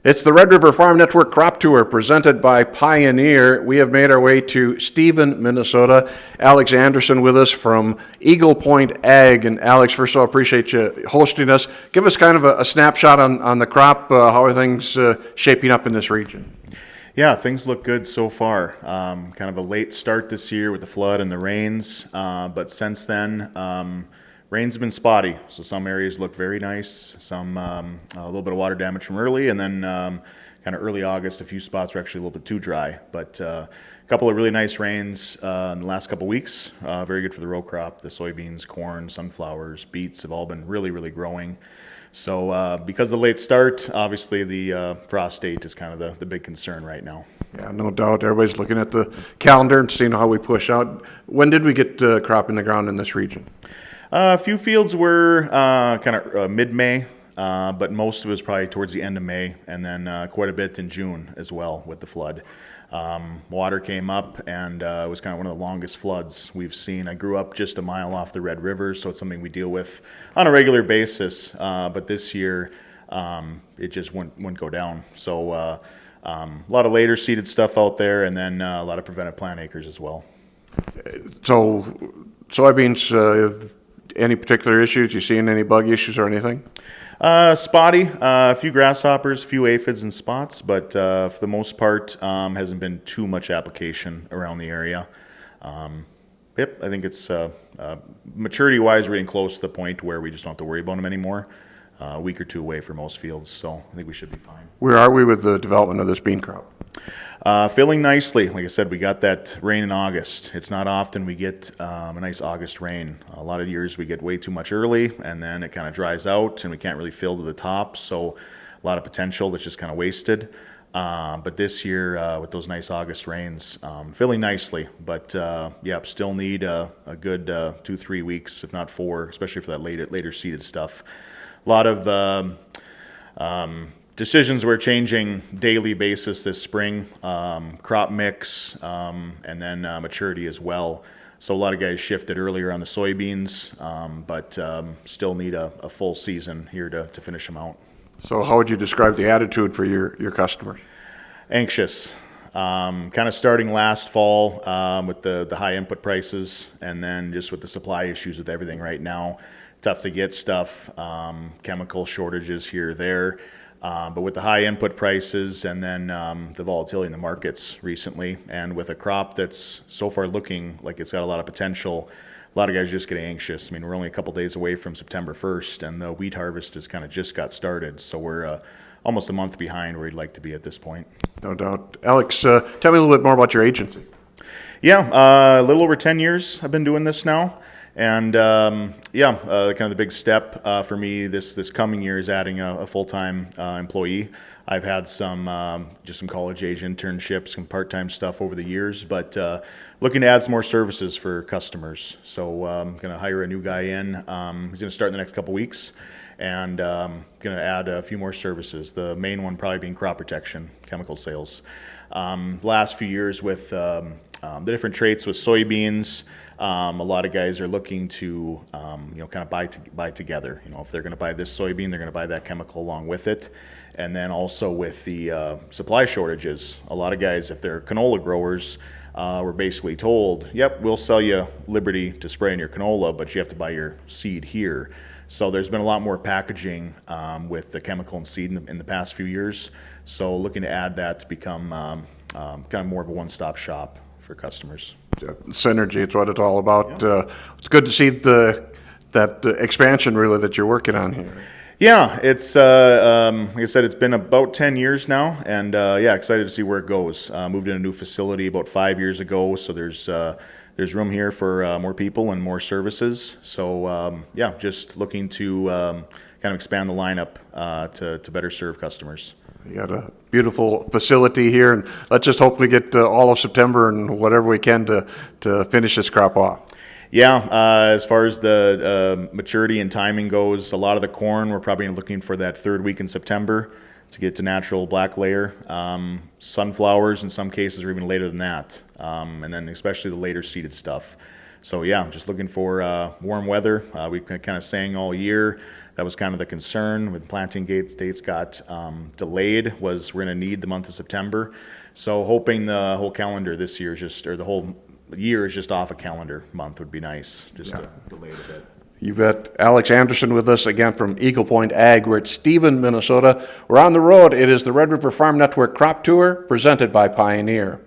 It's the Red River Farm Network Crop Tour presented by Pioneer. We have made our way to Stephen, Minnesota. Alex Anderson with us from Eagle Point Ag. And Alex, first of all, appreciate you hosting us. Give us kind of a snapshot on the crop. How are things shaping up in this region? Yeah, things look good so far. Kind of a late start this year with the flood and the rains, but since then, rain's have been spotty. So some areas look very nice, some a little bit of water damage from early, and then kind of early August, a few spots were actually a little bit too dry. But a couple of really nice rains in the last couple of weeks, very good for the row crop. The soybeans, corn, sunflowers, beets have all been really, really growing. So because of the late start, obviously the frost date is kind of the big concern right now. Yeah, no doubt. Everybody's looking at the calendar and seeing how we push out. When did we get crop in the ground in this region? A few fields were kind of mid-May, but most of it was probably towards the end of May, and then quite a bit in June as well with the flood. Water came up, and it was kind of one of the longest floods we've seen. I grew up just a mile off the Red River, so it's something we deal with on a regular basis. But this year, it just wouldn't go down. So a lot of later seeded stuff out there, and then a lot of prevented plant acres as well. So soybeans, any particular issues? You seeing any bug issues or anything? Spotty, a few grasshoppers, a few aphids and spots, but for the most part, hasn't been too much application around the area. Yep, I think it's maturity-wise, we're getting close to the point where we just don't have to worry about them anymore. A week or two away for most fields, so I think we should be fine. Where are we with the development of this bean crop? Filling nicely. Like I said, we got that rain in August. It's not often we get a nice August rain. A lot of years we get way too much early, and then it kind of dries out, and we can't really fill to the top, so a lot of potential that's just kind of wasted. But this year, with those nice August rains, filling nicely. But yeah, still need a good 2-3 weeks, if not 4, especially for that later seeded stuff. A lot of decisions we're changing daily basis this spring, crop mix, and then maturity as well. So a lot of guys shifted earlier on the soybeans, but still need a full season here to finish them out. So how would you describe the attitude for your customers? Anxious. Kind of starting last fall with the high input prices, and then just with the supply issues with everything right now. Tough to get stuff, chemical shortages here or there. But with the high input prices and then the volatility in the markets recently, and with a crop that's so far looking like it's got a lot of potential, a lot of guys are just getting anxious. I mean, we're only a couple days away from September 1st, and the wheat harvest has kind of just got started. So we're almost a month behind where we'd like to be at this point. No doubt. Alex, tell me a little bit more about your agency. Yeah, a little over 10 years I've been doing this now. And yeah, kind of the big step for me this coming year is adding a full-time employee. I've had just some college age internships, some part-time stuff over the years, but looking to add some more services for customers. So I'm going to hire a new guy in. He's going to start in the next couple weeks, and going to add a few more services. The main one probably being crop protection, chemical sales. Last few years with the different traits with soybeans. A lot of guys are looking to, kind of buy together. If they're going to buy this soybean, they're going to buy that chemical along with it. And then also with the supply shortages, a lot of guys, if they're canola growers, were basically told, yep, we'll sell you Liberty to spray in your canola, but you have to buy your seed here. So there's been a lot more packaging with the chemical and seed in the past few years. So looking to add that to become kind of more of a one-stop shop for customers. Synergy, it's what it's all about. Yeah. It's good to see that expansion really that you're working on here. Yeah, it's like I said, it's been about 10 years now, and yeah, excited to see where it goes. Moved in a new facility about 5 years ago, so there's room here for more people and more services. So yeah, just looking to kind of expand the lineup to better serve customers. You got a beautiful facility here, and let's just hope we get all of September and whatever we can to finish this crop off. Yeah, as far as the maturity and timing goes, a lot of the corn, we're probably looking for that 3rd week in September to get to natural black layer. Sunflowers, in some cases, are even later than that, and then especially the later seeded stuff. So yeah, just looking for warm weather. We've been kind of saying all year That was kind of the concern with planting dates got delayed, was we're going to need the month of September. So hoping the whole calendar this year is just, or the whole year is just off a calendar month would be nice, just to delay it a bit. You've got Alex Anderson with us again from Eagle Point Ag. We're at Stephen, Minnesota. We're on the road. It is the Red River Farm Network Crop Tour presented by Pioneer.